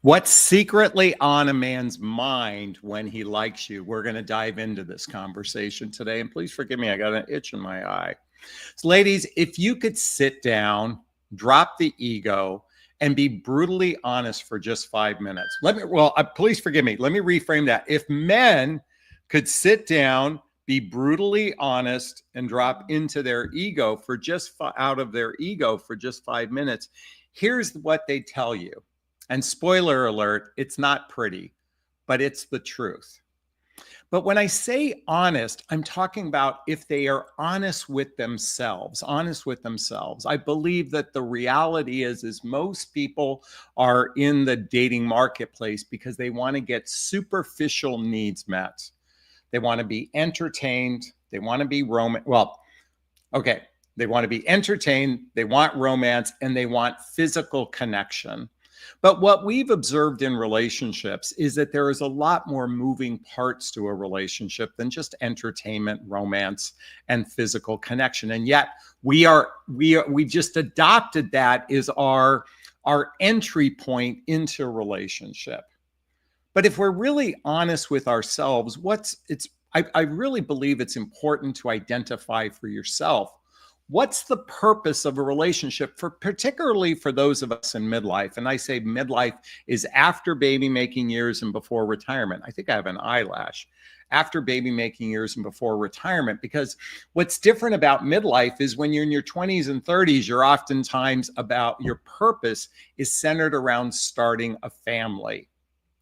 What's secretly on a man's mind when he likes you? We're going to dive into this conversation today. And please forgive me, I got an itch in my eye. So, ladies, if you could sit down, drop the ego, and be brutally honest for just 5 minutes. Please forgive me. Let me reframe that. If men could sit down, be brutally honest, and drop into their ego for just out of their ego for just 5 minutes, here's what they tell you. And spoiler alert, it's not pretty, but it's the truth. But when I say honest, I'm talking about if they are honest with themselves, I believe that the reality is most people are in the dating marketplace because they want to get superficial needs met. They want to be entertained. They want to be they want to be entertained. They want romance, and they want physical connection. But what we've observed in relationships is that there is a lot more moving parts to a relationship than just entertainment, romance, and physical connection. And yet we just adopted that as our entry point into a relationship. But if we're really honest with ourselves, I really believe it's important to identify for yourself what's the purpose of a relationship, particularly for those of us in midlife. And I say midlife is after baby making years and before retirement. I think I have an eyelash. After baby making years and before retirement, because what's different about midlife is when you're in your 20s and 30s, you're oftentimes your purpose is centered around starting a family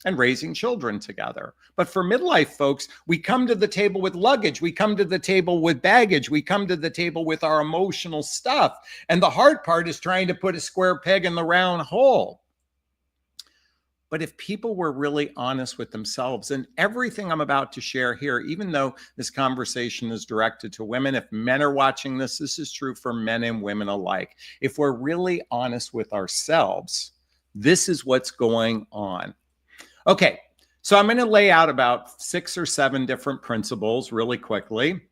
and raising children together. But for midlife folks, we come to the table with luggage. We come to the table with baggage. We come to the table with our emotional stuff. And the hard part is trying to put a square peg in the round hole. But if people were really honest with themselves, and everything I'm about to share here, even though this conversation is directed to women, if men are watching this is true for men and women alike. If we're really honest with ourselves, this is what's going on. Okay, so I'm going to lay out about 6 or 7 different principles really quickly.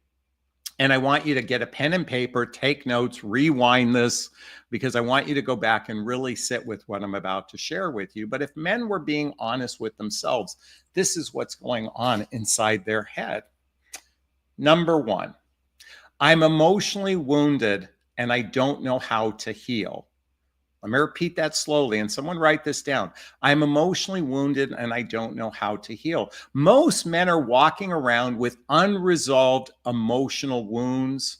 And I want you to get a pen and paper, take notes, rewind this, because I want you to go back and really sit with what I'm about to share with you. But if men were being honest with themselves, this is what's going on inside their head. Number 1, I'm emotionally wounded and I don't know how to heal. Let me repeat that slowly, and someone write this down. I'm emotionally wounded and I don't know how to heal. Most men are walking around with unresolved emotional wounds,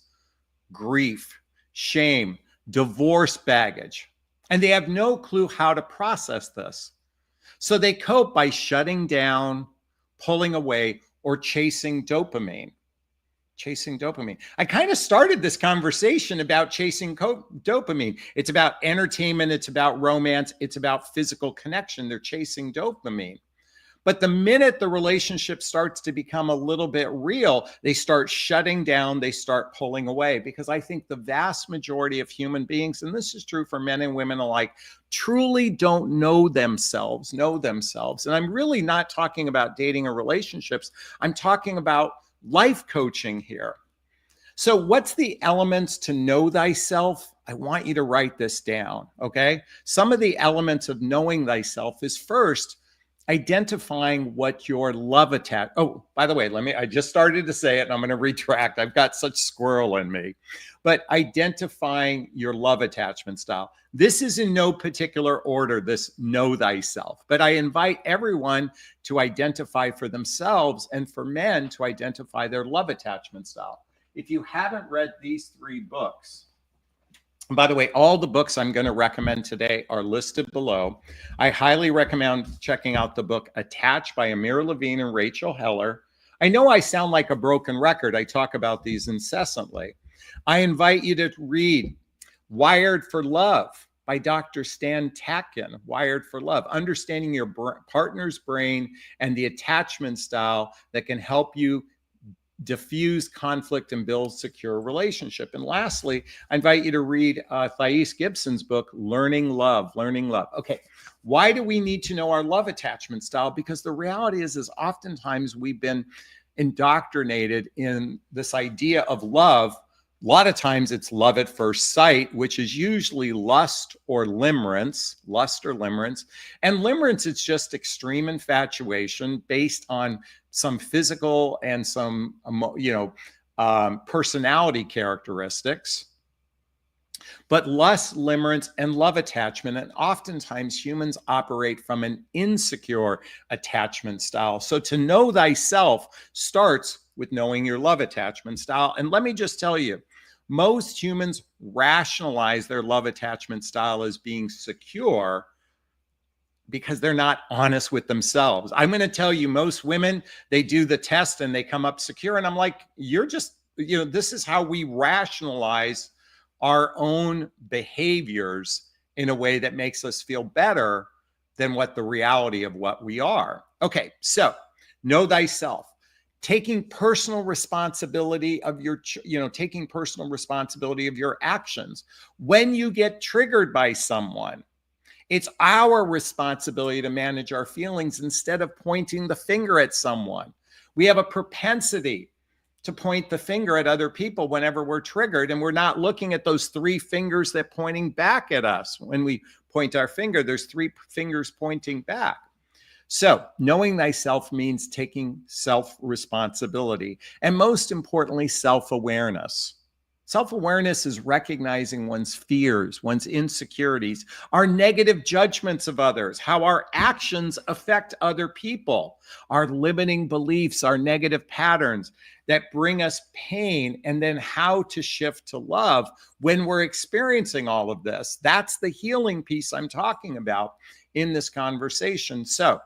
grief, shame, divorce baggage, and they have no clue how to process this. So they cope by shutting down, pulling away, or chasing dopamine. I kind of started this conversation about chasing dopamine. It's about entertainment. It's about romance. It's about physical connection. They're chasing dopamine. But the minute the relationship starts to become a little bit real, they start shutting down. They start pulling away, because I think the vast majority of human beings, and this is true for men and women alike, truly don't know themselves. And I'm really not talking about dating or relationships. I'm talking about life coaching here. So what's the elements to know thyself? I want you to write this down, okay? Some of the elements of knowing thyself is first, identifying what your love attachment. Oh, by the way, I just started to say it and I'm going to retract. I've got such squirrel in me. But identifying your love attachment style. This is in no particular order, this know thyself. But I invite everyone to identify for themselves, and for men to identify their love attachment style. If you haven't read these 3 books, and by the way, all the books I'm going to recommend today are listed below. I highly recommend checking out the book Attached by Amir Levine and Rachel Heller. I know I sound like a broken record. I talk about these incessantly. I invite you to read Wired for Love by Dr. Stan Tatkin, Wired for Love, understanding your partner's brain and the attachment style that can help you diffuse conflict and build secure relationship. And lastly, I invite you to read Thais Gibson's book, Learning Love. Okay, why do we need to know our love attachment style? Because the reality is oftentimes we've been indoctrinated in this idea of love A lot of times it's love at first sight, which is usually lust or limerence. And limerence is just extreme infatuation based on some physical and some, personality characteristics. But lust, limerence, and love attachment, and oftentimes humans operate from an insecure attachment style. So to know thyself starts with knowing your love attachment style. And let me just tell you, most humans rationalize their love attachment style as being secure because they're not honest with themselves. I'm going to tell you, most women, they do the test and they come up secure. And I'm like, you're just, this is how we rationalize our own behaviors in a way that makes us feel better than what the reality of what we are. Okay, so know thyself. Taking personal responsibility of your, taking personal responsibility of your actions. When you get triggered by someone, it's our responsibility to manage our feelings instead of pointing the finger at someone. We have a propensity to point the finger at other people whenever we're triggered, and we're not looking at those three fingers that pointing back at us. When we point our finger, there's three fingers pointing back. So knowing thyself means taking self-responsibility, and most importantly, self-awareness. Self-awareness is recognizing one's fears, one's insecurities, our negative judgments of others, how our actions affect other people, our limiting beliefs, our negative patterns that bring us pain, and then how to shift to love when we're experiencing all of this. That's the healing piece I'm talking about in this conversation. So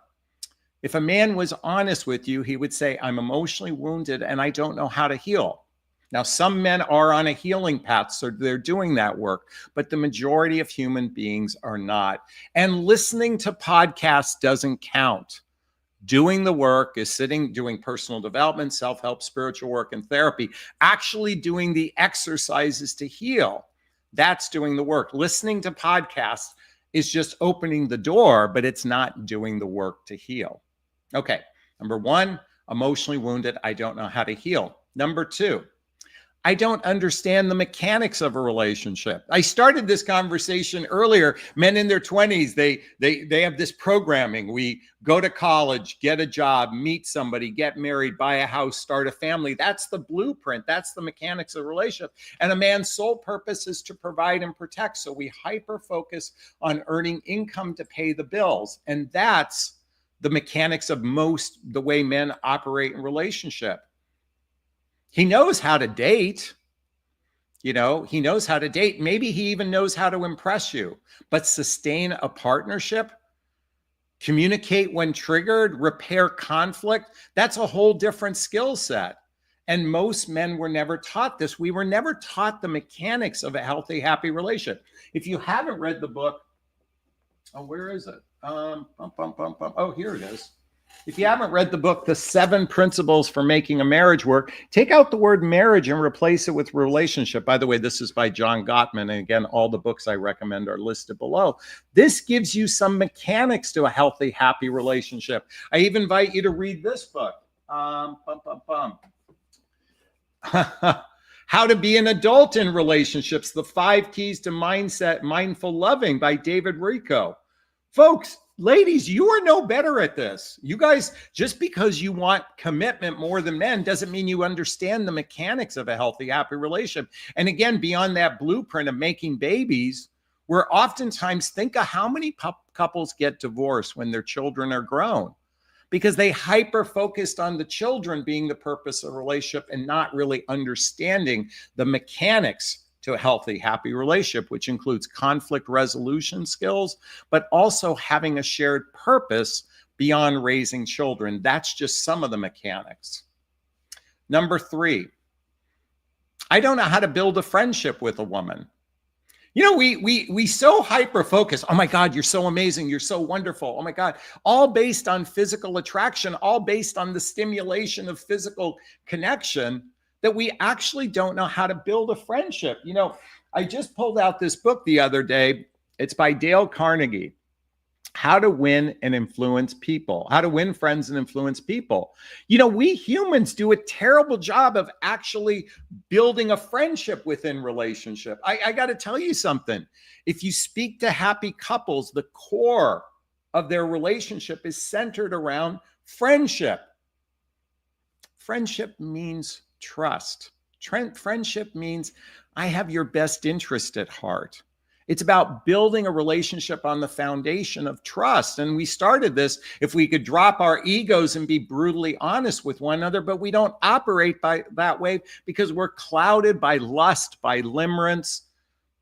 if a man was honest with you, he would say, I'm emotionally wounded and I don't know how to heal. Now, some men are on a healing path, so they're doing that work, but the majority of human beings are not. And listening to podcasts doesn't count. Doing the work is doing personal development, self-help, spiritual work, and therapy. Actually doing the exercises to heal, that's doing the work. Listening to podcasts is just opening the door, but it's not doing the work to heal. Okay, number one, emotionally wounded, I don't know how to heal. Number two, I don't understand the mechanics of a relationship. I started this conversation earlier. Men in their 20s, they have this programming. We go to college, get a job, meet somebody, get married, buy a house, start a family. That's the blueprint. That's the mechanics of a relationship. And a man's sole purpose is to provide and protect. So we hyper focus on earning income to pay the bills. And that's the mechanics of the way men operate in relationship. He knows how to date. He knows how to date. Maybe he even knows how to impress you, but sustain a partnership, communicate when triggered, repair conflict, that's a whole different skill set. And most men were never taught this. We were never taught the mechanics of a healthy, happy relationship. If you haven't read the book, where is it? Oh, here it is. If you haven't read the book, The 7 Principles for Making a Marriage Work, take out the word marriage and replace it with relationship. By the way, this is by John Gottman. And again, all the books I recommend are listed below. This gives you some mechanics to a healthy, happy relationship. I even invite you to read this book. How to Be an Adult in Relationships, The 5 Keys to Mindful Loving by David Rico. Folks, ladies, you are no better at this. You guys, just because you want commitment more than men doesn't mean you understand the mechanics of a healthy, happy relationship. And again, beyond that blueprint of making babies, we're oftentimes think of how many couples get divorced when their children are grown, because they hyper focused on the children being the purpose of a relationship and not really understanding the mechanics to a healthy, happy relationship, which includes conflict resolution skills, but also having a shared purpose beyond raising children. That's just some of the mechanics. Number 3, I don't know how to build a friendship with a woman. We so hyper focus. Oh my God, you're so amazing. You're so wonderful. Oh my God, all based on physical attraction, all based on the stimulation of physical connection, that we actually don't know how to build a friendship. I just pulled out this book the other day. It's by Dale Carnegie, how to win and influence people, how to win friends and influence people. You know, we humans do a terrible job of actually building a friendship within relationship. I got to tell you something. If you speak to happy couples, the core of their relationship is centered around friendship. Friendship means trust. Friendship means I have your best interest at heart. It's about building a relationship on the foundation of trust. And we started this if we could drop our egos and be brutally honest with one another, but we don't operate by that way because we're clouded by lust, by limerence,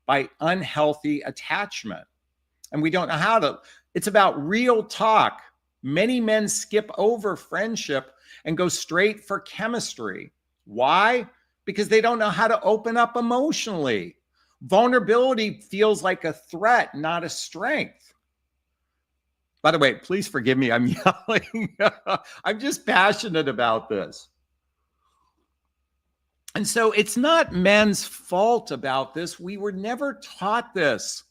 by unhealthy attachment. And we don't know how to. It's about real talk. Many men skip over friendship and go straight for chemistry. Why? Because they don't know how to open up emotionally. Vulnerability feels like a threat, not a strength. By the way, please forgive me. I'm yelling. I'm just passionate about this. And so it's not men's fault about this. We were never taught this.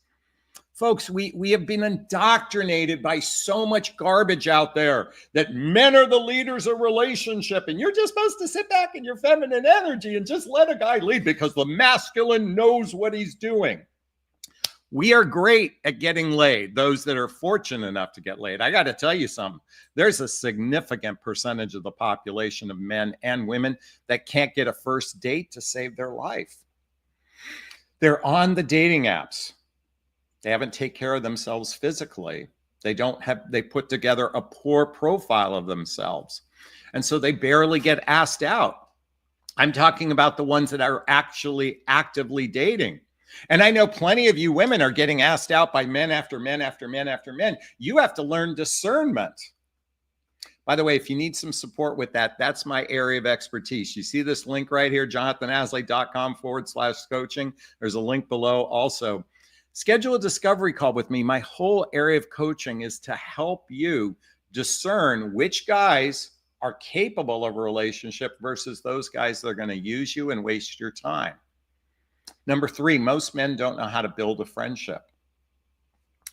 Folks, we have been indoctrinated by so much garbage out there that men are the leaders of relationship and you're just supposed to sit back in your feminine energy and just let a guy lead because the masculine knows what he's doing. We are great at getting laid, those that are fortunate enough to get laid. I got to tell you something. There's a significant percentage of the population of men and women that can't get a first date to save their life. They're on the dating apps. They haven't taken care of themselves physically. They put together a poor profile of themselves. And so they barely get asked out. I'm talking about the ones that are actually actively dating. And I know plenty of you women are getting asked out by men after men after men after men. You have to learn discernment. By the way, if you need some support with that, that's my area of expertise. You see this link right here, jonathanasley.com/coaching. There's a link below also. Schedule a discovery call with me. My whole area of coaching is to help you discern which guys are capable of a relationship versus those guys that are going to use you and waste your time. Number 3, most men don't know how to build a friendship.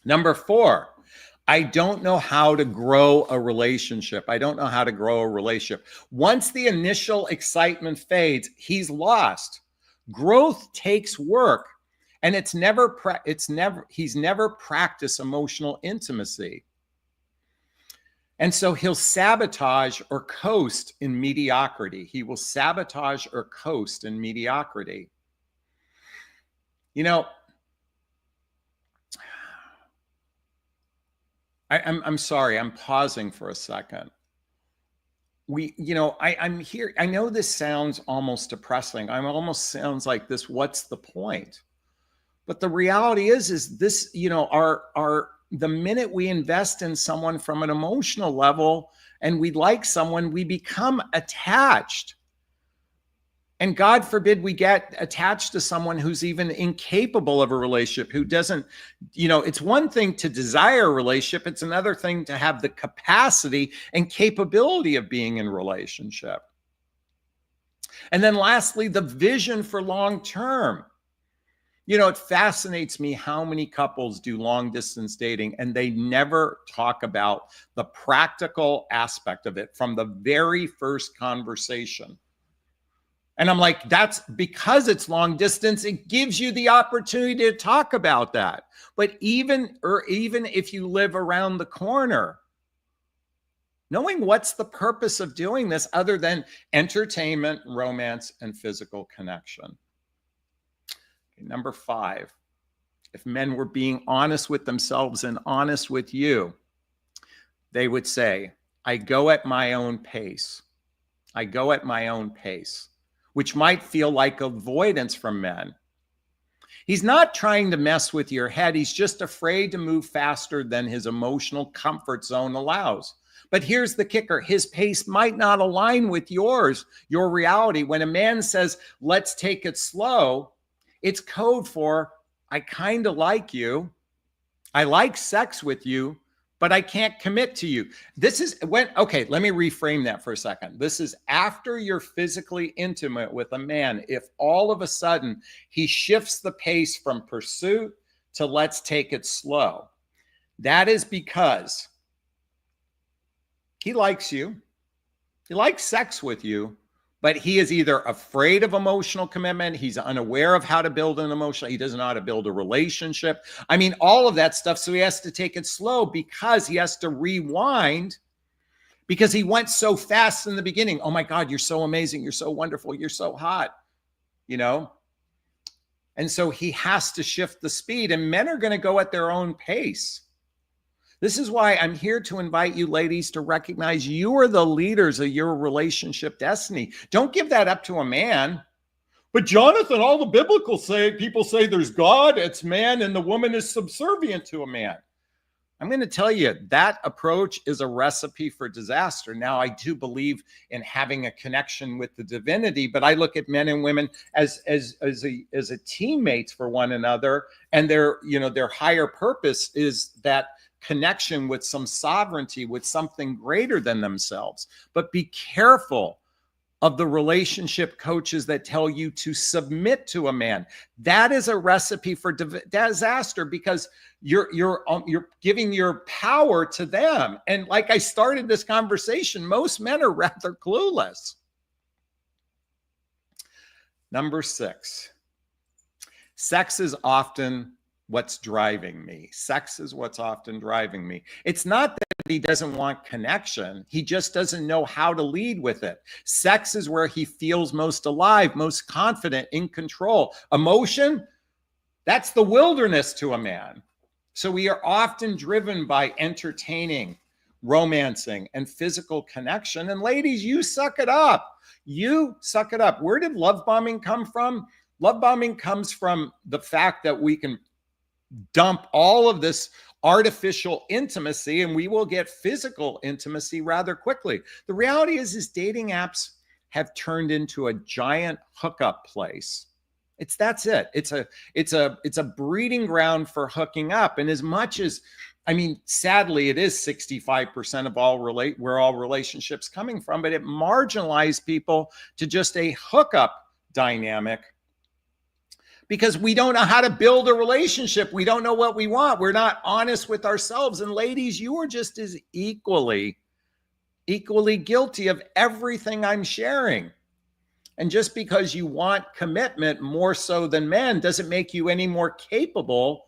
Number 4, I don't know how to grow a relationship. I don't know how to grow a relationship. Once the initial excitement fades, he's lost. Growth takes work. And he's never practiced emotional intimacy. And so he'll sabotage or coast in mediocrity. He will sabotage or coast in mediocrity. You know, I'm sorry, I'm pausing for a second. I'm here. I know this sounds almost depressing. Almost sounds like this, what's the point? But the reality is this, the minute we invest in someone from an emotional level and we like someone, we become attached. And God forbid we get attached to someone who's even incapable of a relationship, who doesn't, it's one thing to desire a relationship. It's another thing to have the capacity and capability of being in a relationship. And then lastly, the vision for long term. It fascinates me how many couples do long distance dating and they never talk about the practical aspect of it from the very first conversation. And I'm like, that's because it's long distance. It gives you the opportunity to talk about that. But even if you live around the corner, knowing what's the purpose of doing this other than entertainment, romance, and physical connection. Number 5, if men were being honest with themselves and honest with you, they would say, I go at my own pace. I go at my own pace, which might feel like avoidance from men. He's not trying to mess with your head. He's just afraid to move faster than his emotional comfort zone allows. But here's the kicker. His pace might not align with yours, your reality. When a man says, let's take it slow, it's code for, I kind of like you. I like sex with you, but I can't commit to you. This is when, okay, let me reframe that for a second. This is after you're physically intimate with a man. If all of a sudden he shifts the pace from pursuit to let's take it slow. That is because he likes you. He likes sex with you, but he is either afraid of emotional commitment. He's unaware of how to build an emotional, he doesn't know how to build a relationship. I mean, all of that stuff. So he has to take it slow because he has to rewind because he went so fast in the beginning. Oh my God, you're so amazing. You're so wonderful. You're so hot, you know? And so he has to shift the speed, and men are going to go at their own pace. This is why I'm here to invite you ladies to recognize you are the leaders of your relationship destiny. Don't give that up to a man. But Jonathan, all the biblical people say there's God, it's man, and the woman is subservient to a man. I'm going to tell you that approach is a recipe for disaster. Now, I do believe in having a connection with the divinity, but I look at men and women as a teammates for one another, and their higher purpose is that connection with some sovereignty, with something greater than themselves. But be careful of the relationship coaches that tell you to submit to a man. That is a recipe for disaster, because you're giving your power to them. And like I started this conversation, most men are rather clueless. Number 6, sex is often what's driving me. Sex is what's often driving me. It's not that he doesn't want connection. He just doesn't know how to lead with it. Sex is where he feels most alive, most confident, in control. Emotion, that's the wilderness to a man. So we are often driven by entertaining, romancing, and physical connection. And ladies, you suck it up. You suck it up. Where did love bombing come from? Love bombing comes from the fact that we can dump all of this artificial intimacy and we will get physical intimacy rather quickly. The reality is dating apps have turned into a giant hookup place. That's it. It's a breeding ground for hooking up. And as much as, I mean, sadly, it is 65% of where all relationships coming from, but it marginalized people to just a hookup dynamic. Because we don't know how to build a relationship. We don't know what we want. We're not honest with ourselves. And ladies, you are just as equally guilty of everything I'm sharing. And just because you want commitment more so than men doesn't make you any more capable.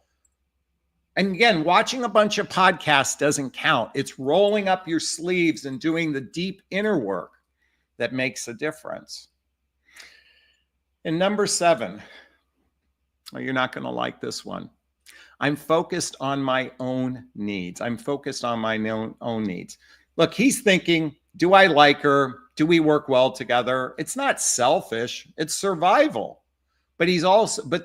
And again, watching a bunch of podcasts doesn't count. It's rolling up your sleeves and doing the deep inner work that makes a difference. And number 7, well, you're not going to like this one. I'm focused on my own needs. I'm focused on my own needs. Look, he's thinking, do I like her? Do we work well together? It's not selfish, it's survival. But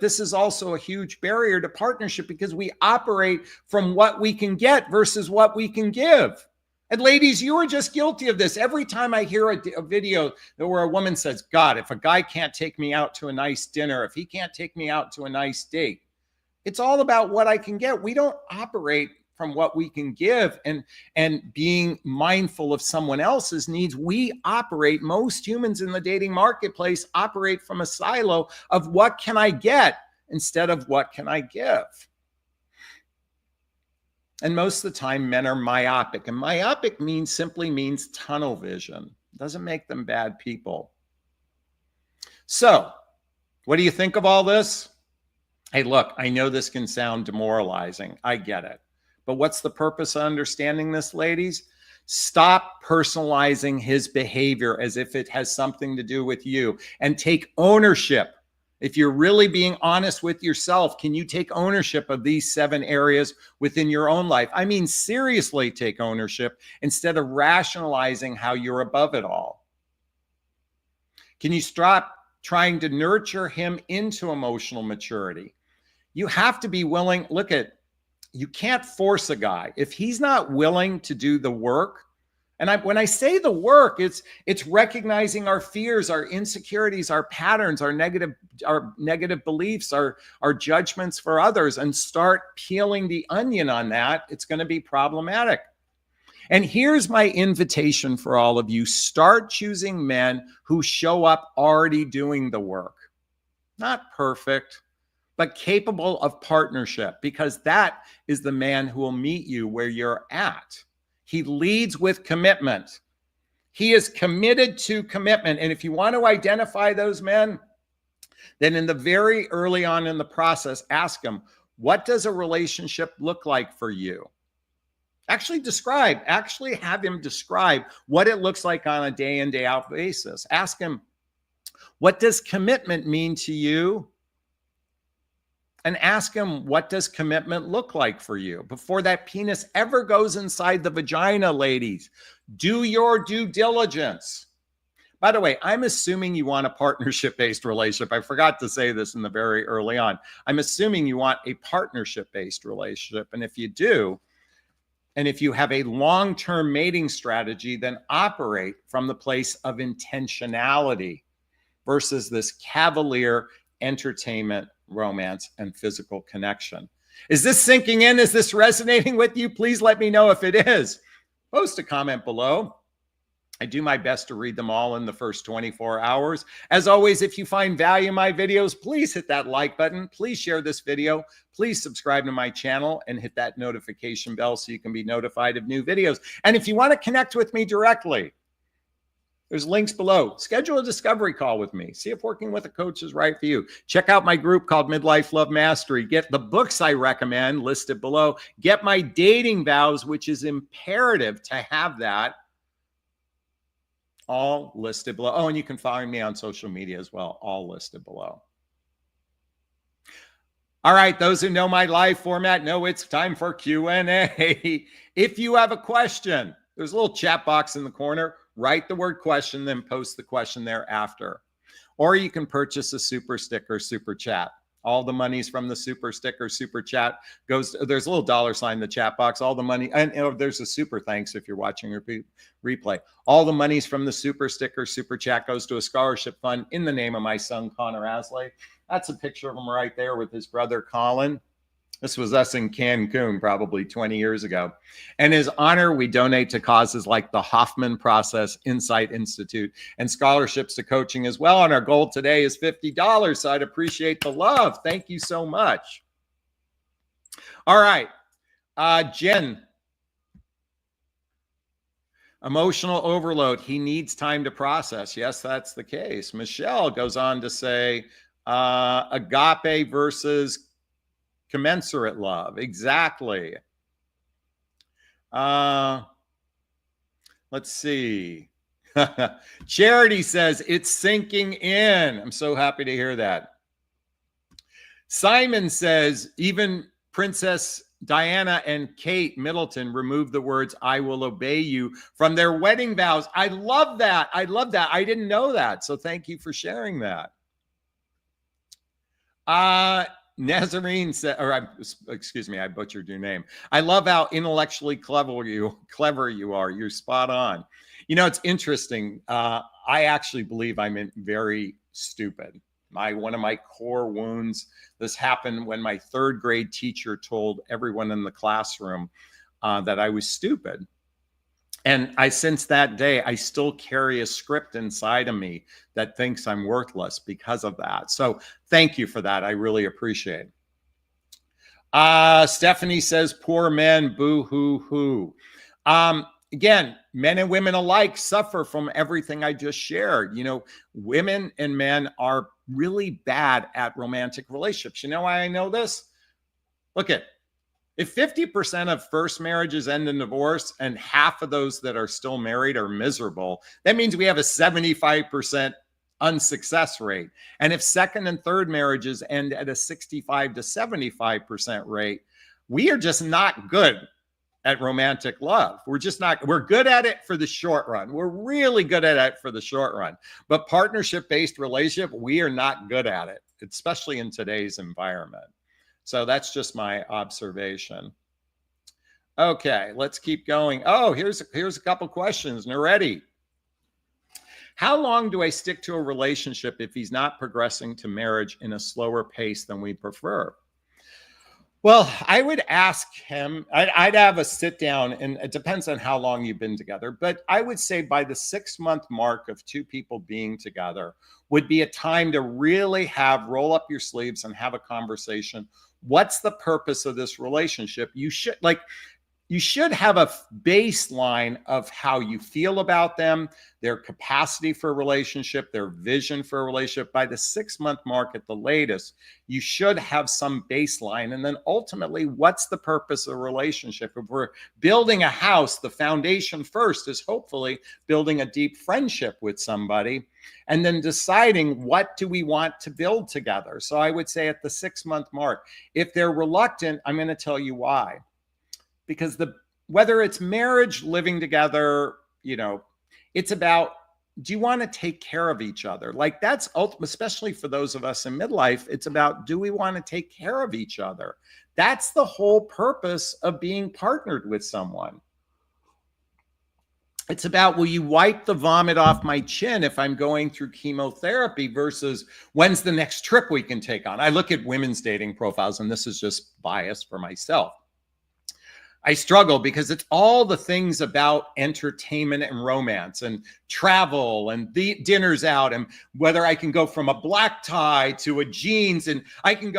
this is also a huge barrier to partnership because we operate from what we can get versus what we can give. And ladies, you are just guilty of this. Every time I hear a video where a woman says, God, if a guy can't take me out to a nice dinner, if he can't take me out to a nice date, it's all about what I can get. We don't operate from what we can give and being mindful of someone else's needs. Most humans in the dating marketplace operate from a silo of what can I get instead of what can I give. And most of the time, men are myopic. And myopic simply means tunnel vision. It doesn't make them bad people. So, what do you think of all this? Hey, look, I know this can sound demoralizing. I get it. But what's the purpose of understanding this, ladies? Stop personalizing his behavior as if it has something to do with you, and take ownership. If you're really being honest with yourself, can you take ownership of these 7 areas within your own life? I mean, seriously take ownership instead of rationalizing how you're above it all. Can you stop trying to nurture him into emotional maturity? You have to be willing. You can't force a guy. If he's not willing to do the work, and when I say the work, it's recognizing our fears, our insecurities, our patterns, our negative beliefs, our judgments for others, and start peeling the onion on that. It's going to be problematic. And here's my invitation for all of you. Start choosing men who show up already doing the work. Not perfect, but capable of partnership, because that is the man who will meet you where you're at. He leads with commitment. He is committed to commitment. And if you want to identify those men, then in the very early on in the process, ask them, what does a relationship look like for you? Actually have him describe what it looks like on a day in, day out basis. Ask him, what does commitment mean to you? And ask him, what does commitment look like for you? Before that penis ever goes inside the vagina, ladies, do your due diligence. By the way, I'm assuming you want a partnership-based relationship. I forgot to say this in the very early on. I'm assuming you want a partnership-based relationship. And if you do, and if you have a long-term mating strategy, then operate from the place of intentionality versus this cavalier entertainment, romance, and physical connection. Is this sinking in? Is this resonating with you? Please let me know if it is. Post a comment below. I do my best to read them all in the first 24 hours. As always, if you find value in my videos, please hit that like button. Please share this video. Please subscribe to my channel and hit that notification bell so you can be notified of new videos. And if you want to connect with me directly, there's links below. Schedule a discovery call with me. See if working with a coach is right for you. Check out my group called Midlife Love Mastery. Get the books I recommend listed below. Get my dating vows, which is imperative to have that, all listed below. Oh, and you can find me on social media as well, all listed below. All right, those who know my live format know it's time for Q&A. If you have a question, there's a little chat box in the corner. Write the word question, then post the question thereafter. Or you can purchase a super sticker, super chat. All the monies from the super sticker, super chat goes, there's a little $ in the chat box. All the money, and there's a super thanks if you're watching a replay. All the monies from the super sticker, super chat goes to a scholarship fund in the name of my son, Connor Asley. That's a picture of him right there with his brother, Colin. This was us in Cancun probably 20 years ago. And in his honor, we donate to causes like the Hoffman Process Insight Institute and scholarships to coaching as well. And our goal today is $50. So I'd appreciate the love. Thank you so much. All right. Jen. Emotional overload. He needs time to process. Yes, that's the case. Michelle goes on to say, agape versus commensurate love. Exactly. Let's see. Charity says it's sinking in. I'm so happy to hear that. Simon says even Princess Diana and Kate Middleton removed the words "I will obey you" from their wedding vows. I love that. I love that. I didn't know that. So thank you for sharing that. Nazarene said, excuse me, I butchered your name. I love how intellectually clever you are. You're spot on. You know, it's interesting. I actually believe I'm very stupid. One of my core wounds, this happened when my 3rd grade teacher told everyone in the classroom that I was stupid. And since that day, I still carry a script inside of me that thinks I'm worthless because of that. So thank you for that. I really appreciate it. Stephanie says, poor men, boo hoo hoo. Again, men and women alike suffer from everything I just shared. You know, women and men are really bad at romantic relationships. You know why I know this? Look at, if 50% of first marriages end in divorce and half of those that are still married are miserable, that means we have a 75% unsuccess rate. And if second and third marriages end at a 65 to 75% rate, we are just not good at romantic love. We're just not, we're good at it for the short run. We're really good at it for the short run. But partnership-based relationship, we are not good at it, especially in today's environment. So that's just my observation. Okay, let's keep going. Oh, here's a couple questions. Ready? How long do I stick to a relationship if he's not progressing to marriage in a slower pace than we prefer? Well, I would ask him, I'd have a sit down, and it depends on how long you've been together. But I would say by the 6 month mark of two people being together would be a time to really roll up your sleeves and have a conversation. What's the purpose of this relationship? You should have a baseline of how you feel about them, their capacity for a relationship, their vision for a relationship. By the 6 month mark at the latest, you should have some baseline. And then ultimately, what's the purpose of a relationship? If we're building a house, the foundation first is hopefully building a deep friendship with somebody, and then deciding what do we want to build together. So I would say at the 6 month mark, if they're reluctant, I'm going to tell you why. Because whether it's marriage, living together, it's about, do you want to take care of each other? Like that's ultimate, especially for those of us in midlife. It's about, do we want to take care of each other? That's the whole purpose of being partnered with someone. It's about, will you wipe the vomit off my chin if I'm going through chemotherapy versus when's the next trip we can take on? I look at women's dating profiles, and this is just bias for myself. I struggle because it's all the things about entertainment and romance and travel and the dinners out, and whether I can go from a black tie to a jeans, and I can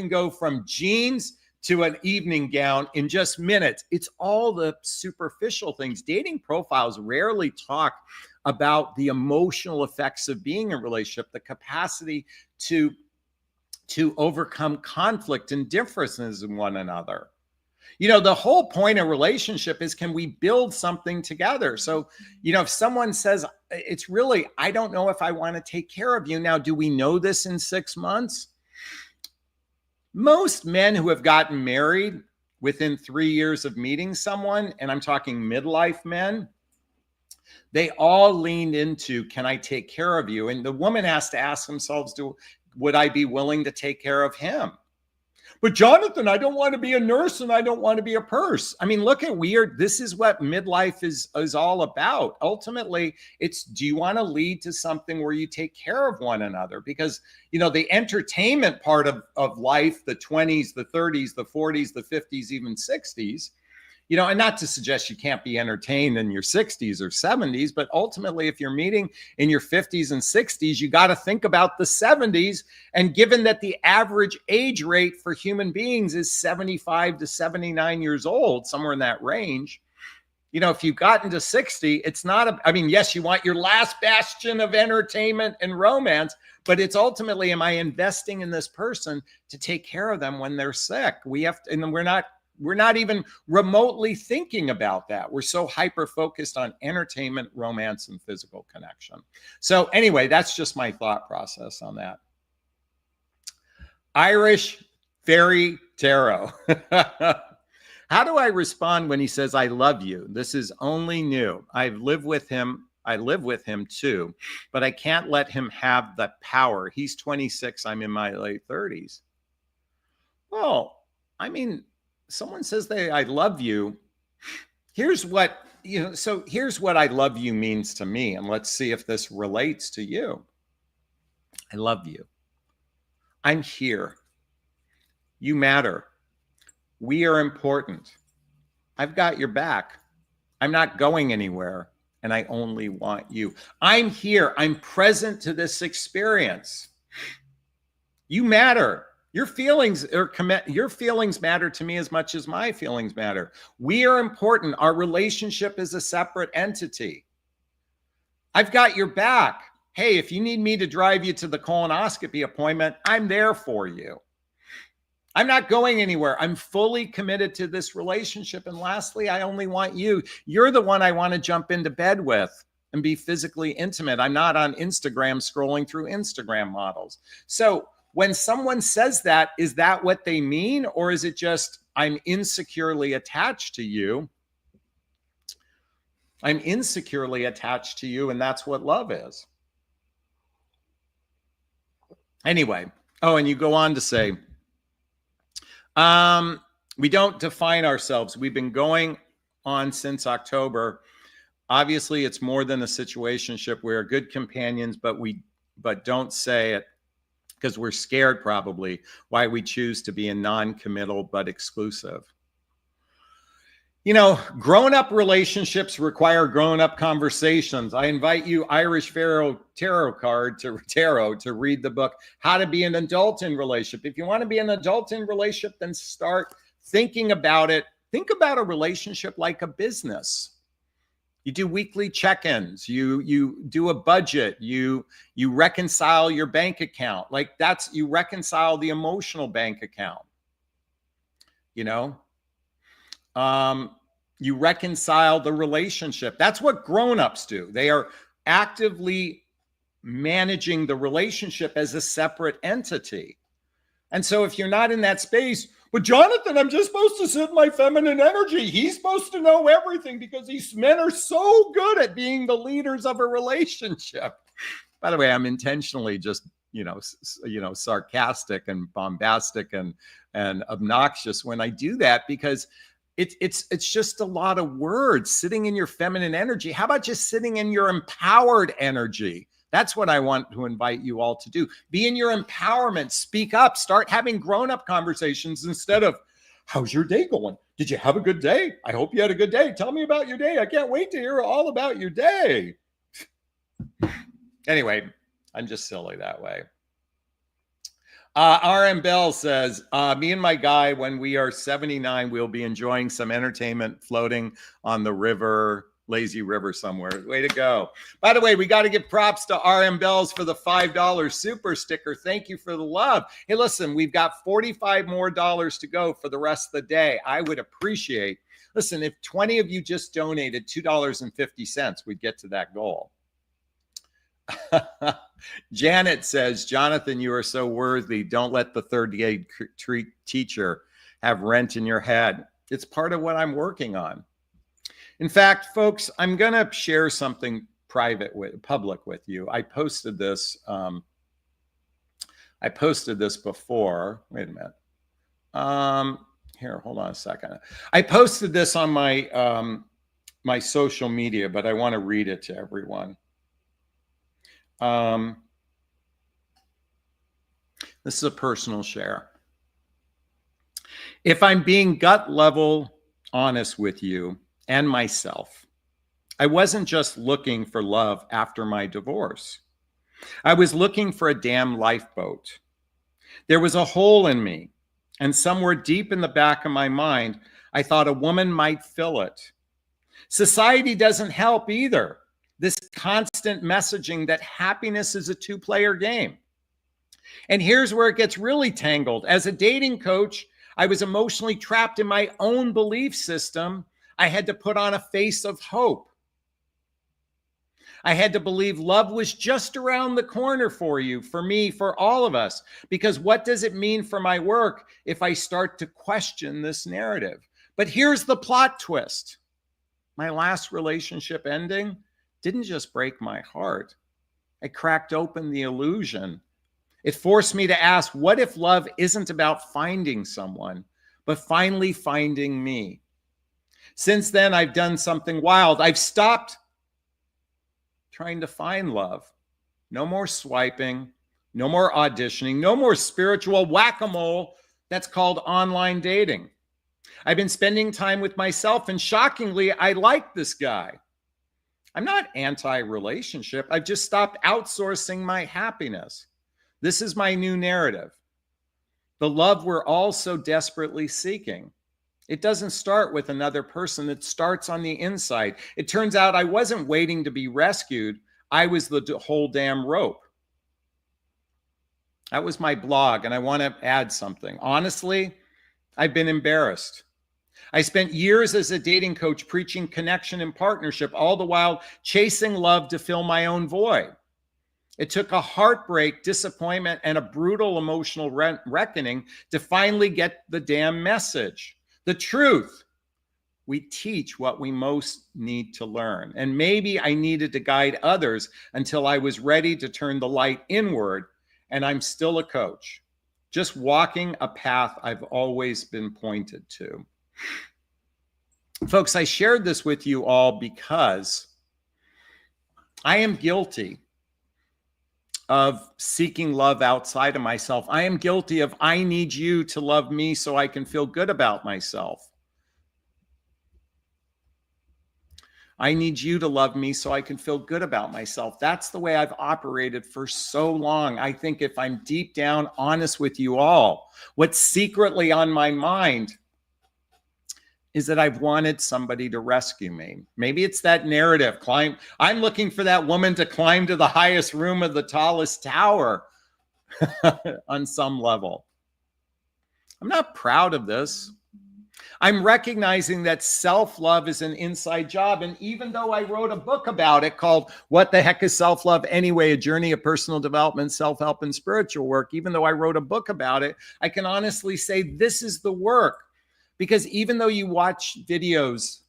go from jeans to an evening gown in just minutes. It's all the superficial things. Dating profiles rarely talk about the emotional effects of being in a relationship, the capacity to overcome conflict and differences in one another. The whole point of relationship is, can we build something together? So, if someone says, it's really, I don't know if I want to take care of you. Now, do we know this in 6 months? Most men who have gotten married within 3 years of meeting someone, and I'm talking midlife men, they all leaned into, can I take care of you? And the woman has to ask themselves, would I be willing to take care of him? But Jonathan, I don't want to be a nurse and I don't want to be a purse. I mean, look at weird. This is what midlife is all about. Ultimately, it's, do you want to lead to something where you take care of one another? Because, the entertainment part of life, the 20s, the 30s, the 40s, the 50s, even 60s, and not to suggest you can't be entertained in your 60s or 70s, but ultimately, if you're meeting in your 50s and 60s, you got to think about the 70s. And given that the average age rate for human beings is 75 to 79 years old, somewhere in that range, if you've gotten to 60, it's not, yes, you want your last bastion of entertainment and romance, but it's ultimately, am I investing in this person to take care of them when they're sick? And we're not even remotely thinking about that. We're so hyper-focused on entertainment, romance, and physical connection. So anyway, that's just my thought process on that. Irish Fairy Tarot. How do I respond when he says, I love you? This is only new. I live with him too, but I can't let him have the power. He's 26. I'm in my late 30s. Well, someone says I love you. Here's what I love you means to me. And let's see if this relates to you. I love you. I'm here. You matter. We are important. I've got your back. I'm not going anywhere, and I only want you. I'm here. I'm present to this experience. You matter. Your feelings matter to me as much as my feelings matter. We are important. Our relationship is a separate entity. I've got your back. Hey, if you need me to drive you to the colonoscopy appointment, I'm there for you. I'm not going anywhere. I'm fully committed to this relationship. And lastly, I only want you. You're the one I want to jump into bed with and be physically intimate. I'm not on Instagram scrolling through Instagram models. So when someone says that, is that what they mean? Or is it just, I'm insecurely attached to you? I'm insecurely attached to you, and that's what love is. Anyway, and you go on to say, we don't define ourselves. We've been going on since October. Obviously, it's more than a situationship. We're good companions, but don't say it. because we're scared probably why we choose to be in non-committal but exclusive. You know, grown-up relationships require grown-up conversations. I invite you, Irish tarot to read the book, How to Be an Adult in Relationship. If you want to be an adult in relationship, then start thinking about it. Think about a relationship like a business. You do weekly check-ins, you do a budget, you reconcile your bank account. Like you reconcile the emotional bank account, you know? You reconcile the relationship. That's what grown-ups do. They are actively managing the relationship as a separate entity. And so if you're not in that space, but Jonathan, I'm just supposed to sit in my feminine energy. He's supposed to know everything because these men are so good at being the leaders of a relationship. By the way, I'm intentionally just, sarcastic and bombastic and obnoxious when I do that, because it's just a lot of words sitting in your feminine energy. How about just sitting in your empowered energy? That's what I want to invite you all to do. Be in your empowerment, speak up, start having grown-up conversations instead of, how's your day going? Did you have a good day? I hope you had a good day. Tell me about your day. I can't wait to hear all about your day. Anyway, I'm just silly that way. RM Bell says, me and my guy, when we are 79, we'll be enjoying some entertainment floating on the river, lazy river somewhere. Way to go. By the way, we got to give props to RM Bells for the $5 super sticker. Thank you for the love. Hey, listen, we've got $45 more to go for the rest of the day. I would appreciate, listen, if 20 of you just donated $2.50, we'd get to that goal. Janet says, Jonathan, you are so worthy. Don't let the third grade teacher have rent in your head. It's part of what I'm working on. In fact, folks, I'm going to share something public with you. I posted this. Before. Wait a minute. Here, hold on a second. I posted this on my my social media, but I want to read it to everyone. This is a personal share. If I'm being gut level honest with you and myself, I wasn't just looking for love after my divorce. I was looking for a damn lifeboat. There was a hole in me, and somewhere deep in the back of my mind, I thought a woman might fill it. Society doesn't help either. This constant messaging that happiness is a two-player game. And here's where it gets really tangled. As a dating coach, I was emotionally trapped in my own belief system. I had to put on a face of hope. I had to believe love was just around the corner for you, for me, for all of us. Because what does it mean for my work if I start to question this narrative? But here's the plot twist. My last relationship ending didn't just break my heart. It cracked open the illusion. It forced me to ask, what if love isn't about finding someone, but finally finding me? Since then, I've done something wild. I've stopped trying to find love. No more swiping, no more auditioning, no more spiritual whack-a-mole that's called online dating. I've been spending time with myself, and shockingly, I like this guy. I'm not anti-relationship. I've just stopped outsourcing my happiness. This is my new narrative. The love we're all so desperately seeking. It doesn't start with another person. It starts on the inside. It turns out I wasn't waiting to be rescued. I was the whole damn rope. That was my blog, and I want to add something. Honestly, I've been embarrassed. I spent years as a dating coach preaching connection and partnership, all the while chasing love to fill my own void. It took a heartbreak, disappointment, and a brutal emotional reckoning to finally get the damn message. The truth. We teach what we most need to learn. And maybe I needed to guide others until I was ready to turn the light inward, and I'm still a coach, just walking a path I've always been pointed to. Folks, I shared this with you all because I am guilty of seeking love outside of myself. I am guilty of, I need you to love me so I can feel good about myself. I need you to love me so I can feel good about myself. That's the way I've operated for so long. I think if I'm deep down honest with you all, what's secretly on my mind is that I've wanted somebody to rescue me. Maybe it's that narrative, I'm looking for that woman to climb to the highest room of the tallest tower on some level. I'm not proud of this. I'm recognizing that self-love is an inside job. And even though I wrote a book about it called What the Heck is Self-Love Anyway? A Journey of Personal Development, Self-Help, and Spiritual Work, even though I wrote a book about it, I can honestly say this is the work. Because even though you watch videos,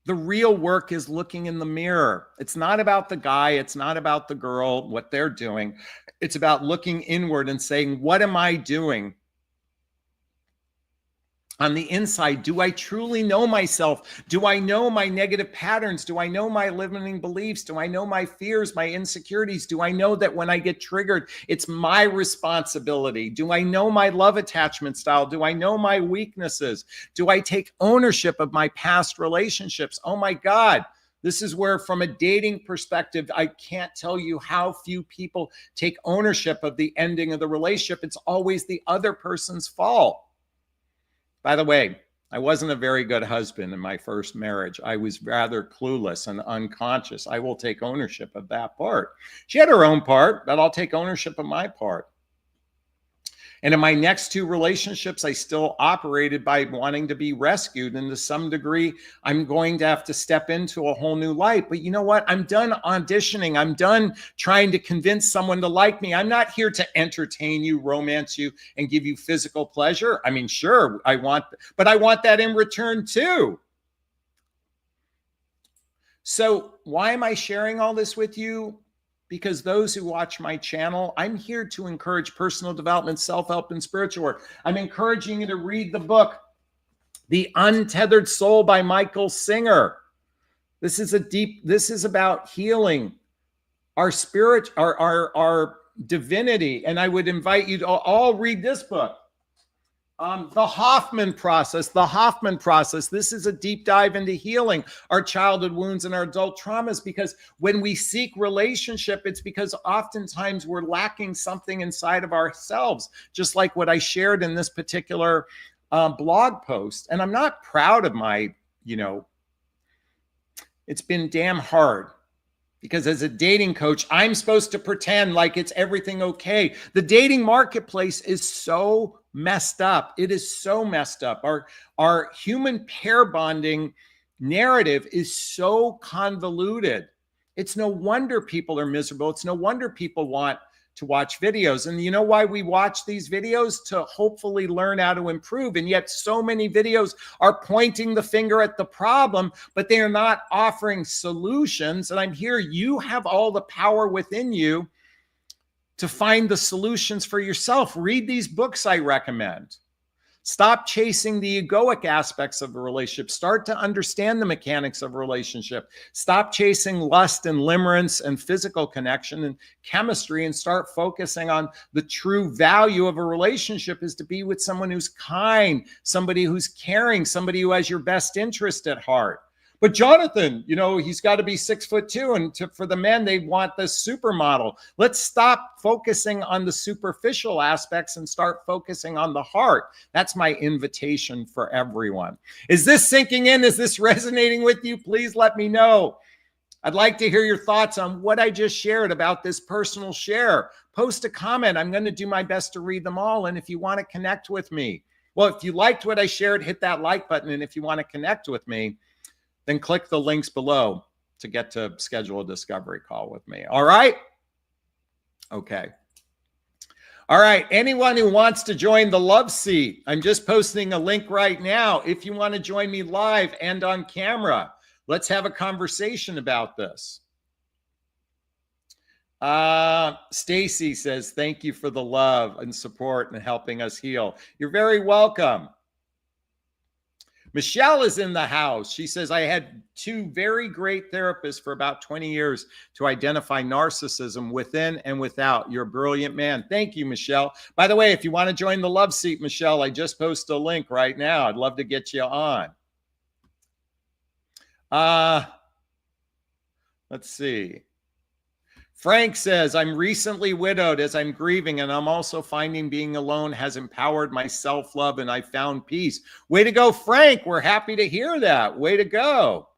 the real work is looking in the mirror. It's not about the guy. It's not about the girl, what they're doing. It's about looking inward and saying, what am I doing? On the inside, do I truly know myself? Do I know my negative patterns? Do I know my limiting beliefs? Do I know my fears, my insecurities? Do I know that when I get triggered, it's my responsibility? Do I know my love attachment style? Do I know my weaknesses? Do I take ownership of my past relationships? Oh my God. This is where, from a dating perspective, I can't tell you how few people take ownership of the ending of the relationship. It's always the other person's fault. By the way, I wasn't a very good husband in my first marriage. I was rather clueless and unconscious. I will take ownership of that part. She had her own part, but I'll take ownership of my part. And in my next two relationships, I still operated by wanting to be rescued. And to some degree, I'm going to have to step into a whole new light. But you know what? I'm done auditioning. I'm done trying to convince someone to like me. I'm not here to entertain you, romance you, and give you physical pleasure. I mean, sure, but I want that in return too. So why am I sharing all this with you? Because those who watch my channel, I'm here to encourage personal development, self-help, and spiritual work. I'm encouraging you to read the book, The Untethered Soul by Michael Singer. This is about healing our spirit, our divinity. And I would invite you to all read this book. The Hoffman process. This is a deep dive into healing our childhood wounds and our adult traumas, because when we seek relationship, it's because oftentimes we're lacking something inside of ourselves, just like what I shared in this particular blog post. And I'm not proud of my, it's been damn hard. Because as a dating coach, I'm supposed to pretend like it's everything okay. The dating marketplace is so messed up. It is so messed up. Our human pair bonding narrative is so convoluted. It's no wonder people are miserable. It's no wonder people want to watch videos. And you know why we watch these videos? To hopefully learn how to improve. And yet so many videos are pointing the finger at the problem, but they are not offering solutions. And I'm here, you have all the power within you to find the solutions for yourself. Read these books I recommend. Stop chasing the egoic aspects of a relationship. Start to understand the mechanics of a relationship. Stop chasing lust and limerence and physical connection and chemistry, and start focusing on the true value of a relationship is to be with someone who's kind, somebody who's caring, somebody who has your best interest at heart. But Jonathan, he's got to be 6'2", and for the men, they want the supermodel. Let's stop focusing on the superficial aspects and start focusing on the heart. That's my invitation for everyone. Is this sinking in? Is this resonating with you? Please let me know. I'd like to hear your thoughts on what I just shared about this personal share. Post a comment. I'm going to do my best to read them all. And if you want to connect with me, well, if you liked what I shared, hit that like button. And if you want to connect with me, then click the links below to get to schedule a discovery call with me. All right? Okay. All right. Anyone who wants to join the Love Seat, I'm just posting a link right now. If you want to join me live and on camera, let's have a conversation about this. Stacy says, thank you for the love and support and helping us heal. You're very welcome. Michelle is in the house. She says, I had two very great therapists for about 20 years to identify narcissism within and without. You're a brilliant man. Thank you, Michelle. By the way, if you want to join the Love Seat, Michelle, I just posted a link right now. I'd love to get you on. Let's see. Frank says, I'm recently widowed as I'm grieving, and I'm also finding being alone has empowered my self-love, and I found peace. Way to go, Frank. We're happy to hear that. Way to go.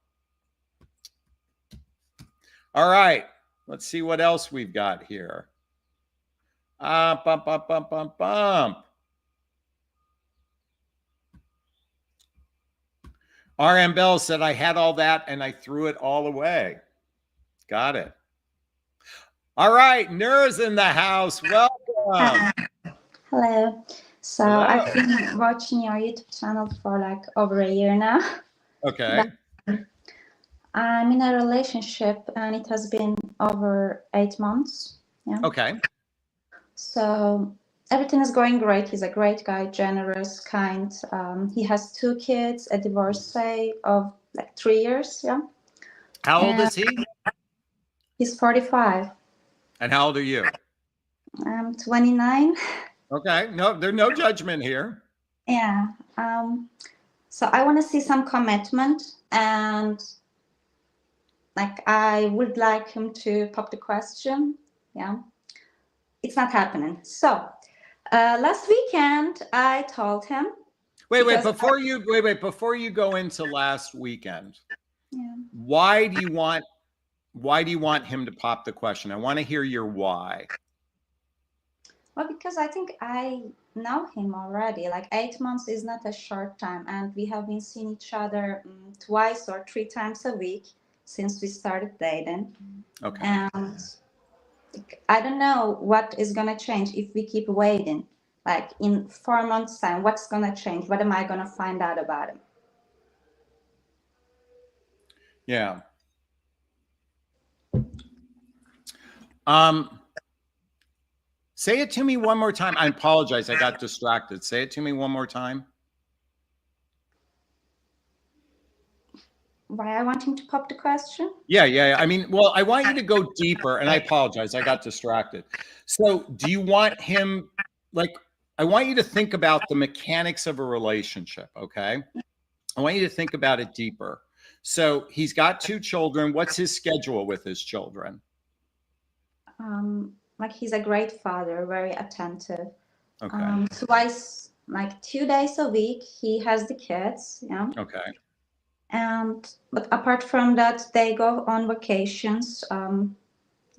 All right. Let's see what else we've got here. Bump, bump, bump, bump, bump. R.M. Bell said, I had all that, and I threw it all away. Got it. All right, Ners in the house. Welcome. Hello. So Hello. I've been watching your YouTube channel for like over a year now. Okay. But I'm in a relationship and it has been over 8 months. Yeah. Okay. So everything is going great. He's a great guy, generous, kind. He has 2 kids, a divorcee of like 3 years. Yeah. How old is he? He's 45. And how old are you? I'm 29. Okay. No, there's no judgment here. Yeah. So I want to see some commitment, and like I would like him to pop the question. Yeah. It's not happening. So last weekend I told him. Wait, before you go into last weekend, yeah. Why do you want him to pop the question? I want to hear your why. Well, because I think I know him already. Like 8 months is not a short time, and we have been seeing each other 2 or 3 times a week since we started dating. Okay. And I don't know what is gonna change if we keep waiting. Like in 4 months' time, what's gonna change? What am I gonna find out about him? Yeah. Say it to me one more time. I apologize. I got distracted. Say it to me one more time. Why I want him to pop the question? Yeah. I mean, well, I want you to go deeper, and I apologize. I got distracted. So do you want him, like, I want you to think about the mechanics of a relationship, okay? I want you to think about it deeper. So he's got 2 children. What's his schedule with his children? Like he's a great father, very attentive. Okay. Twice, like 2 days a week, he has the kids. Yeah. Okay. But apart from that, they go on vacations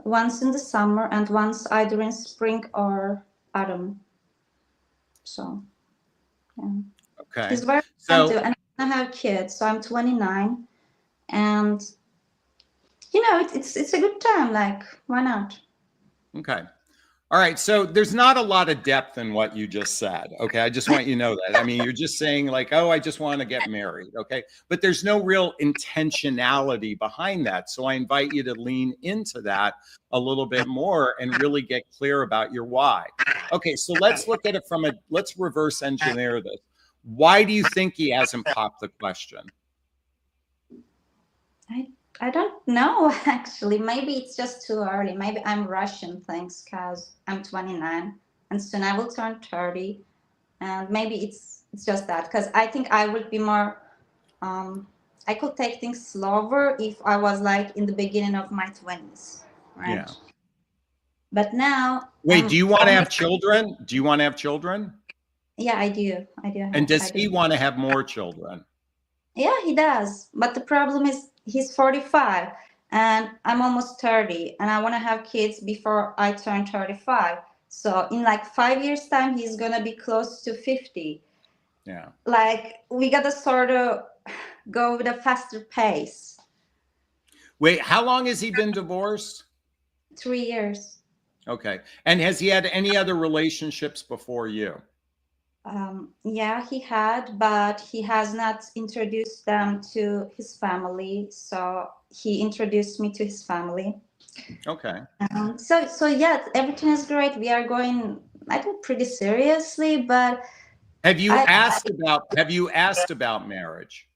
once in the summer and once either in spring or autumn. So, yeah. Okay. He's very attentive, and I have kids, so I'm 29, and you know it's a good time. Like, why not? Okay. All right. So there's not a lot of depth in what you just said. Okay. I just want you to know that. I mean, you're just saying like, oh, I just want to get married. Okay. But there's no real intentionality behind that. So I invite you to lean into that a little bit more and really get clear about your why. Okay. So let's look at it let's reverse engineer this. Why do you think he hasn't popped the question? I don't know, actually. Maybe it's just too early. Maybe I'm rushing things because I'm 29 and soon I will turn 30. And maybe it's just that, because I think I would be more, I could take things slower if I was like in the beginning of my 20s, right? Yeah. But now. Wait, do you want to have children? Do you want to have children? Yeah, I do. And does he want to have more children? Yeah, he does. But the problem is he's 45 and I'm almost 30 and I want to have kids before I turn 35. So in like 5 years time, he's going to be close to 50. Yeah. Like we got to sort of go with a faster pace. Wait, how long has he been divorced? 3 years. Okay. And has he had any other relationships before you? Yeah, he had, but he has not introduced them to his family. So he introduced me to his family. Okay. So yeah, everything is great. We are going, I think, pretty seriously, but Have you I, asked about marriage?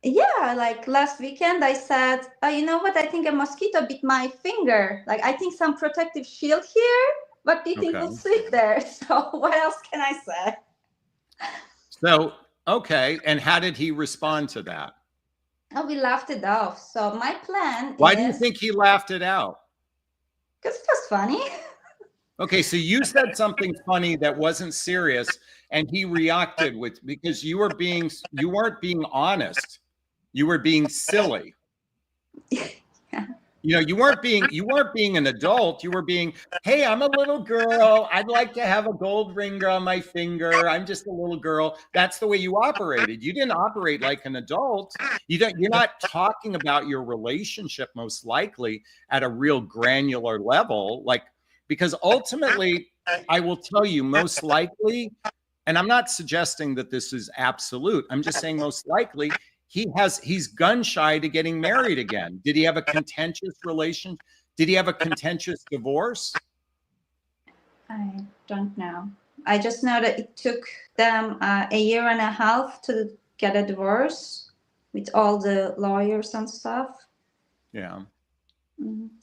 yeah, like last weekend I said, oh, you know what? I think a mosquito bit my finger. Like I think some protective shield here. What do you think Okay. will sleep there? So what else can I say? So, okay. And how did he respond to that? Oh, we laughed it off. So my plan Why do you is think he laughed it out? because it was funny. Okay, so you said something funny that wasn't serious, and he reacted with because you weren't being honest. You were being silly. Yeah. You know, you weren't being an adult. You were being, hey, I'm a little girl. I'd like to have a gold ring on my finger. I'm just a little girl. That's the way you operated. You didn't operate like an adult. You're not talking about your relationship most likely at a real granular level, like because ultimately, I will tell you most likely, and I'm not suggesting that this is absolute. I'm just saying most likely he's gun shy to getting married again. Did he have a contentious relation? Did he have a contentious divorce? I don't know. I just know that it took them a year and a half to get a divorce with all the lawyers and stuff. Yeah.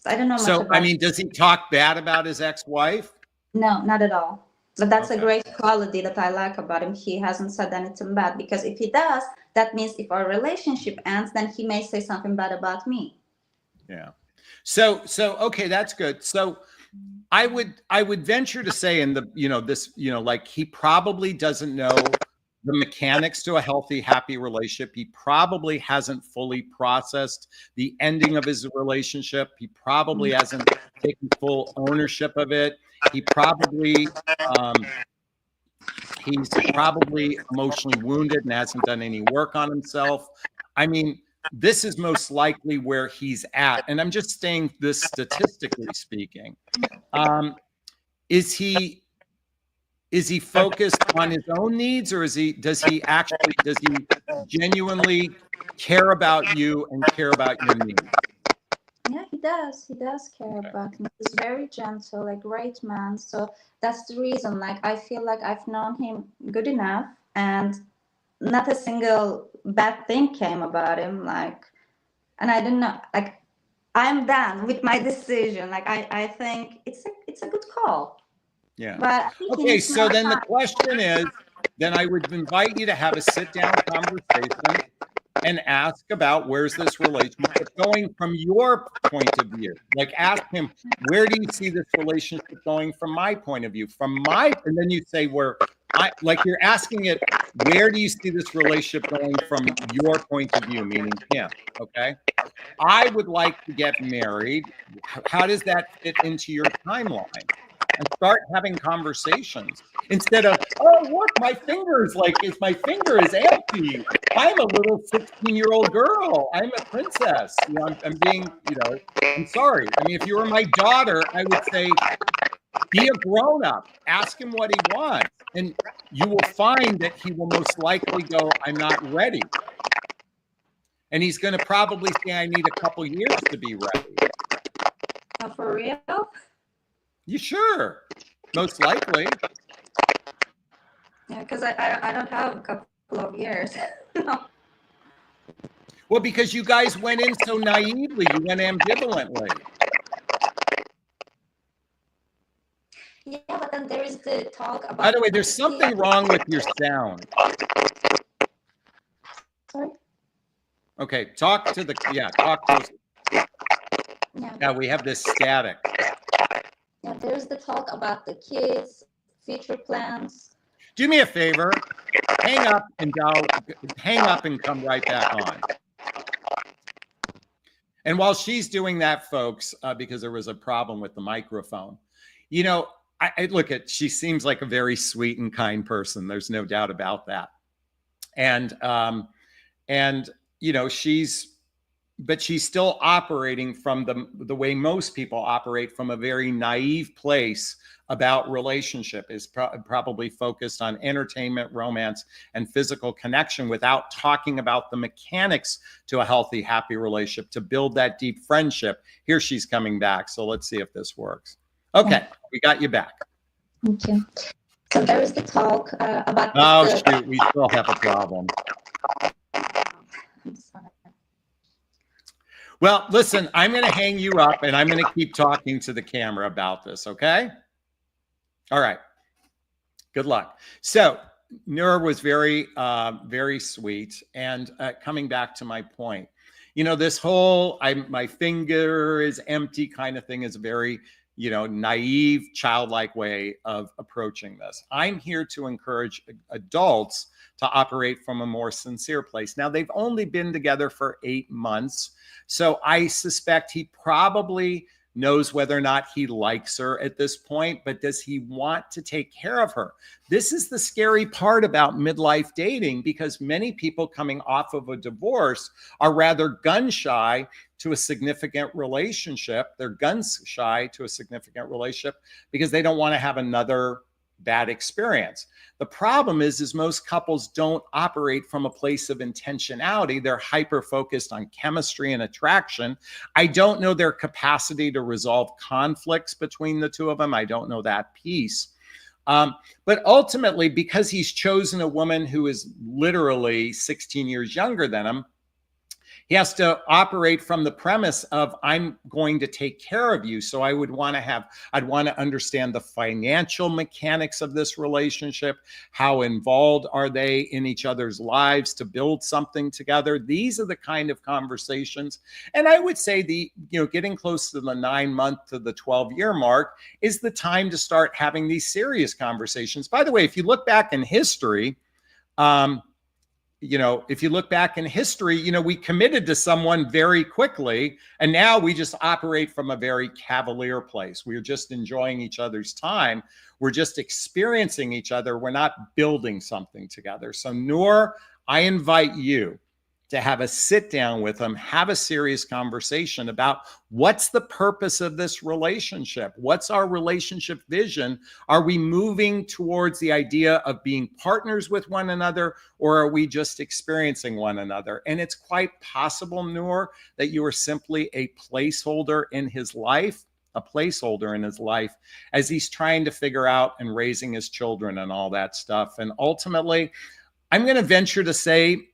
I don't know much So, about I mean, does he talk bad about his ex-wife? No, not at all. But that's a Okay. great quality that I like about him. He hasn't said anything bad because if he does, that means if our relationship ends, then he may say something bad about me. Yeah. So okay, that's good. So I would venture to say in the, like he probably doesn't know the mechanics to a healthy, happy relationship. He probably hasn't fully processed the ending of his relationship. He probably hasn't taken full ownership of it. He probably he's probably emotionally wounded and hasn't done any work on himself. I mean, this is most likely where he's at. And I'm just saying this statistically speaking. Is he focused on his own needs, or does he genuinely care about you and care about your needs? Yeah, he does. He does care about me. He's very gentle, a great man. So that's the reason. Like, I feel like I've known him good enough, and not a single bad thing came about him. Like, and I don't know. Like, I'm done with my decision. Like, I think it's a good call. Yeah. But I think he Okay, needs so more then the time. question is, then I would invite you to have a sit-down conversation and ask about where's this relationship going from your point of view. Like ask him, where do you see this relationship going from my point of view? And then you say like you're asking it, where do you see this relationship going from your point of view, meaning him, okay? I would like to get married. How does that fit into your timeline? And start having conversations instead of, oh, look, my finger is empty. I'm a little 16-year-old girl. I'm a princess. I'm being, I'm sorry. I mean, if you were my daughter, I would say, be a grown up. Ask him what he wants. And you will find that he will most likely go, I'm not ready. And he's going to probably say, I need a couple years to be ready. Oh, for real? You sure? Most likely. Yeah, because I don't have a couple of years. No. Well, because you guys went in so naively, you went ambivalently. Yeah, but then there is the talk about. By the way, there's something wrong with your sound. Sorry? Okay, talk to us. Yeah, we have this static. Yeah, there's the talk about the kids, future plans. Do me a favor, hang up and come right back on. And while she's doing that, folks, because there was a problem with the microphone, I look at, she seems like a very sweet and kind person. There's no doubt about that. And she's still operating from the way most people operate, from a very naive place about relationship, is probably focused on entertainment, romance, and physical connection without talking about the mechanics to a healthy, happy relationship to build that deep friendship. Here she's coming back. So let's see if this works. Okay, we got you back. Thank you. So there is the talk about Oh, shoot, we still have a problem. I'm sorry. Well, listen, I'm going to hang you up and I'm going to keep talking to the camera about this, okay? All right. Good luck. So, Nur was very, very sweet. And coming back to my point, you know, this whole my finger is empty kind of thing is a very, you know, naive, childlike way of approaching this. I'm here to encourage adults to operate from a more sincere place. Now, they've only been together for 8 months. So I suspect he probably knows whether or not he likes her at this point, but does he want to take care of her? This is the scary part about midlife dating, because many people coming off of a divorce are rather gun shy to a significant relationship. They're gun shy to a significant relationship because they don't want to have another bad experience. The problem is most couples don't operate from a place of intentionality. They're hyper focused on chemistry and attraction. I don't know their capacity to resolve conflicts between the two of them. I don't know that piece. But ultimately, because he's chosen a woman who is literally 16 years younger than him, he has to operate from the premise of, I'm going to take care of you. So I'd want to understand the financial mechanics of this relationship. How involved are they in each other's lives to build something together? These are the kind of conversations. And I would say getting close to the 9-month to the 12-year mark is the time to start having these serious conversations. By the way, if you look back in history, we committed to someone very quickly, and now we just operate from a very cavalier place. We're just enjoying each other's time. We're just experiencing each other. We're not building something together. So, Noor, I invite you to have a sit down with them, have a serious conversation about what's the purpose of this relationship? What's our relationship vision? Are we moving towards the idea of being partners with one another, or are we just experiencing one another? And it's quite possible, Noor, that you are simply a placeholder in his life, as he's trying to figure out and raising his children and all that stuff. And ultimately, I'm going to venture to say,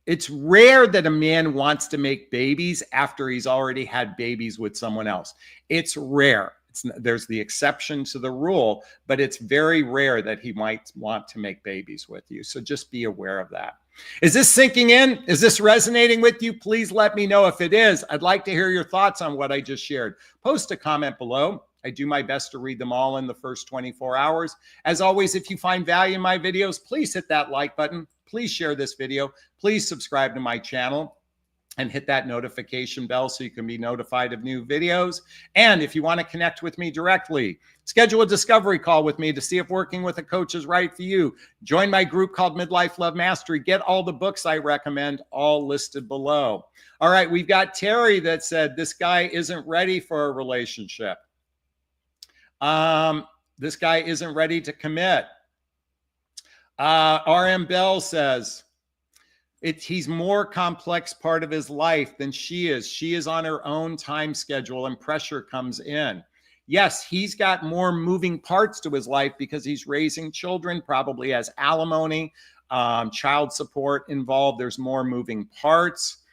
it's rare that a man wants to make babies after he's already had babies with someone else. It's rare. There's the exception to the rule, but it's very rare that he might want to make babies with you. So just be aware of that. Is this sinking in? Is this resonating with you? Please let me know if it is. I'd like to hear your thoughts on what I just shared. Post a comment below. I do my best to read them all in the first 24 hours. As always, if you find value in my videos, please hit that like button. Please share this video. Please subscribe to my channel and hit that notification bell so you can be notified of new videos. And if you want to connect with me directly, schedule a discovery call with me to see if working with a coach is right for you. Join my group called Midlife Love Mastery. Get all the books I recommend, all listed below. All right, we've got Terry that said, this guy isn't ready for a relationship. This guy isn't ready to commit. RM Bell says, he's more complex part of his life than she is. She is on her own time schedule and pressure comes in. Yes, he's got more moving parts to his life because he's raising children, probably has alimony, child support involved. There's more moving parts.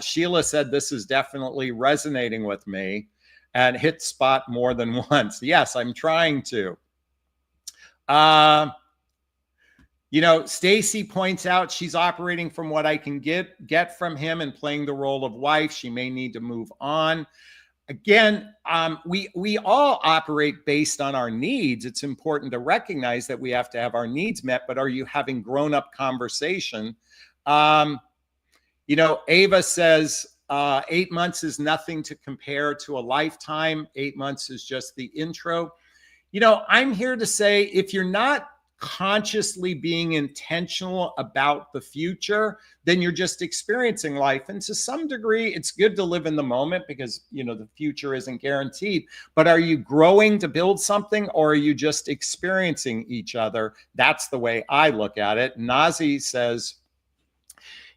Sheila said, this is definitely resonating with me and hit spot more than once. Yes, I'm trying to. Stacy points out she's operating from what I can get from him and playing the role of wife. She may need to move on. Again, we all operate based on our needs. It's important to recognize that we have to have our needs met, but are you having grown-up conversation? Ava says, 8 months is nothing to compare to a lifetime. 8 months is just the intro. I'm here to say, if you're not consciously being intentional about the future, then you're just experiencing life. And to some degree, it's good to live in the moment because, the future isn't guaranteed. But are you growing to build something, or are you just experiencing each other? That's the way I look at it. Nazi says,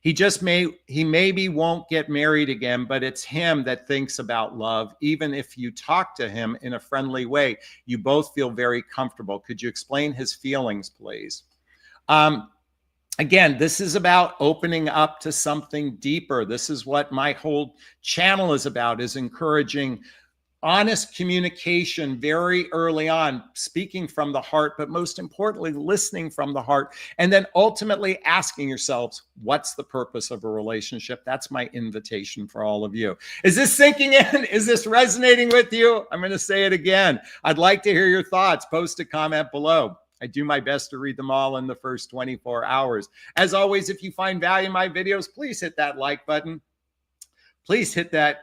He maybe won't get married again, but it's him that thinks about love. Even if you talk to him in a friendly way, you both feel very comfortable. Could you explain his feelings, please? Again, this is about opening up to something deeper. This is what my whole channel is about, is encouraging honest communication very early on, speaking from the heart, but most importantly, listening from the heart, and then ultimately asking yourselves, what's the purpose of a relationship? That's my invitation for all of you. Is this sinking in? Is this resonating with you? I'm going to say it again. I'd like to hear your thoughts. Post a comment below. I do my best to read them all in the first 24 hours. As always, if you find value in my videos, please hit that like button. Please hit that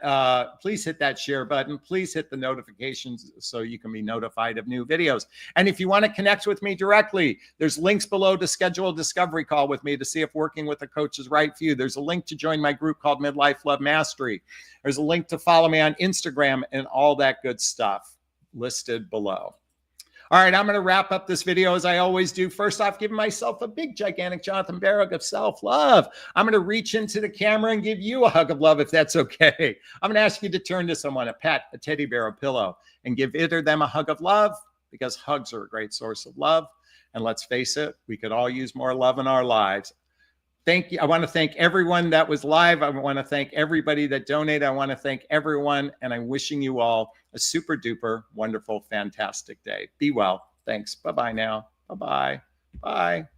share button. Please hit the notifications so you can be notified of new videos. And if you want to connect with me directly, there's links below to schedule a discovery call with me to see if working with a coach is right for you. There's a link to join my group called Midlife Love Mastery. There's a link to follow me on Instagram and all that good stuff listed below. All right, I'm going to wrap up this video as I always do. First off, giving myself a big, gigantic Jonathan Bear hug of self-love. I'm going to reach into the camera and give you a hug of love if that's okay. I'm going to ask you to turn to someone, a pet, a teddy bear, a pillow, and give either them a hug of love, because hugs are a great source of love. And let's face it, we could all use more love in our lives. Thank you. I want to thank everyone that was live. I want to thank everybody that donated. I want to thank everyone. And I'm wishing you all a super duper wonderful, fantastic day. Be well. Thanks. Bye-bye now. Bye-bye. Bye.